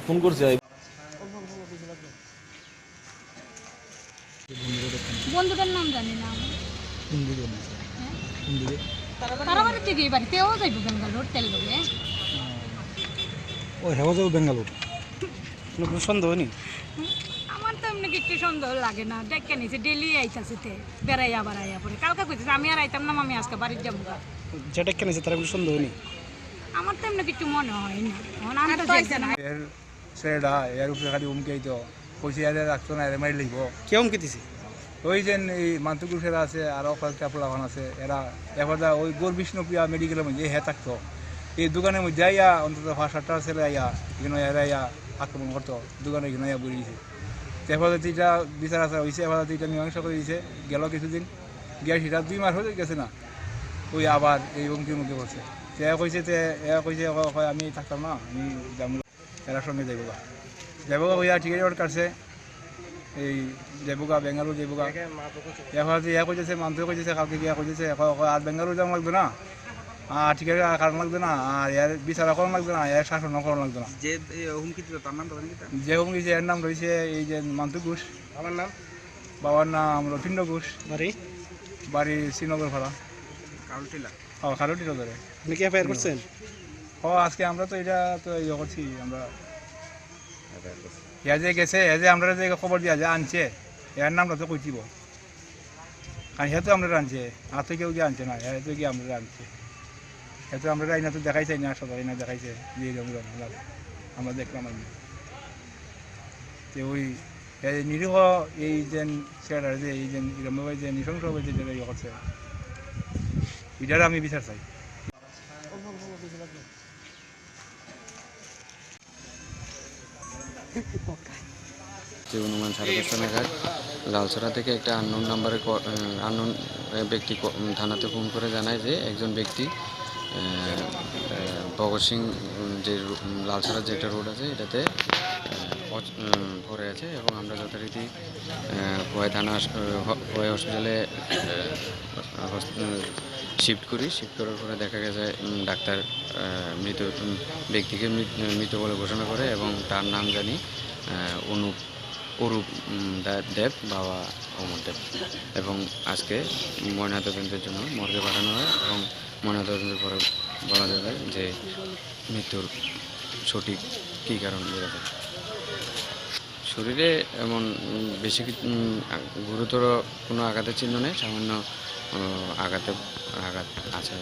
Phone করছি বন্ধুদের নাম জানি না তারা বাড়ি থেকে বাড়িতেও যাইব বেঙ্গালোর তেল লোকে ও হেওয়া যাবো বেঙ্গালোর কোনো সন্দেহ নেই। আমার তো এমনি একটু সন্দেহ লাগে না ডেকে নিয়েছে ডেলি আইতাছে তে বেড়াই আবার আইয়া পরে কালকে কইতেছে আমি আর আইতাম না আমি আজকে বাড়ির যাবো যেটা কেনেছে তার কোনো সন্দেহ নেই। আমার তো এমনি কিছু মনে হয় না আমি তো চাইছি না এর ছেলেটা এর উপরে খালি উমকে তো পয়সা এর রাখতো না এর মারি লিখব কে উমকে দিছে? ওই যে এই মান্তুকুর সেরা আছে আরও কয়েকটা পোলাভান আছে এরা এবার ওই গোর বিষ্ণুপ্রিয়া মেডিকেলের মধ্যে হে থাকতো এই দোকানের মধ্যে আইয়া অন্তত 5-7টা ছেলে আইয়া এখানে এরা আইয়া আক্রমণ করতো দোকানে এখানে আইয়া বলে দিয়েছে হেফাজতিটা বিচার আচার হয়েছে হেফাজতিটা মীমাংসা করে দিয়েছে গেল কিছুদিন গিয়ে সেটা 2 মাস হয়ে গেছে না ওই আবার এই হুমকির মুখে পড়ছে এ কইছে আমি থাকতাম না আমি যাবো এরার সঙ্গে যাবো ভাইয়া টিকিট অর্ডার কাটছে এই যাবুগা বেঙ্গালুরু যাবুগা এবার ইয়া কইতেছে মানতে কইতেছে কালকে গিয়া কইতেছে আর বেঙ্গালুরু যাওয়া লাগবে না আর টিকিট কারণ লাগবে না আর এর বিচার করানো লাগবে না এর শাসন করানো লাগবে না। যে হুমকি দিল তার নাম যে হুমকি এর নাম রয়েছে এই যে মান্তু ঘোষ। আমার নাম বাবার নাম রথীন্দ্র ঘোষ। বাড়ি শ্রীনগর ভাড়া কাউন্টিলা। খারুটিলা ধরে। আপনি কি এফআইআর করছেন? আজকে আমরা তো এটা তো ইয়ে করছি আমরা ইয়া যে গেছে যে আমরা যে খবর দিয়া যে আনছে এর নামটা তো কই দিব কারণ হ্যাঁ তো আমরা আনছে আর তো কেউ গিয়ে আনছে না হ্যাঁ তো গিয়ে আমরা আনছে হ্যাঁ তো আমরা আইনা তো দেখাইছে না সবাই না দেখাইছে যে আমরা দেখলাম আমি যে ওই নিরীহ এই যে ছেলেটার যে এই যে এরকমভাবে যে নৃশংসভাবে যে ইয়ে করছে এটার আমি বিচার চাই। যে অনুমান 10:30 নাগাদ লালছড়া থেকে একটা আননোন ব্যক্তি থানাতে ফোন করে জানায় যে একজন ব্যক্তি ভগৎ সিং যে লালছড়ার যে একটা রোড আছে এটাতে পড়ে আছে এবং আমরা যথারীতি খোয়াই থানা খোয়াই হসপিটালে শিফট করার পরে দেখা গেছে ডাক্তার মৃত ব্যক্তিকে মৃত বলে ঘোষণা করে এবং তার নাম জানি অরূপ দেব বাবা অমর দেব এবং আজকে ময়নাতদন্তের জন্য মর্গে পাঠানো হয় এবং ময়নাতদন্তের পরে বলা যাবে যে মৃত্যুর সঠিক কী কারণ বেরোবে। শরীরে এমন বেশি গুরুতর কোনো আঘাতের চিহ্ন নেই, সামান্য আঘাত আছে।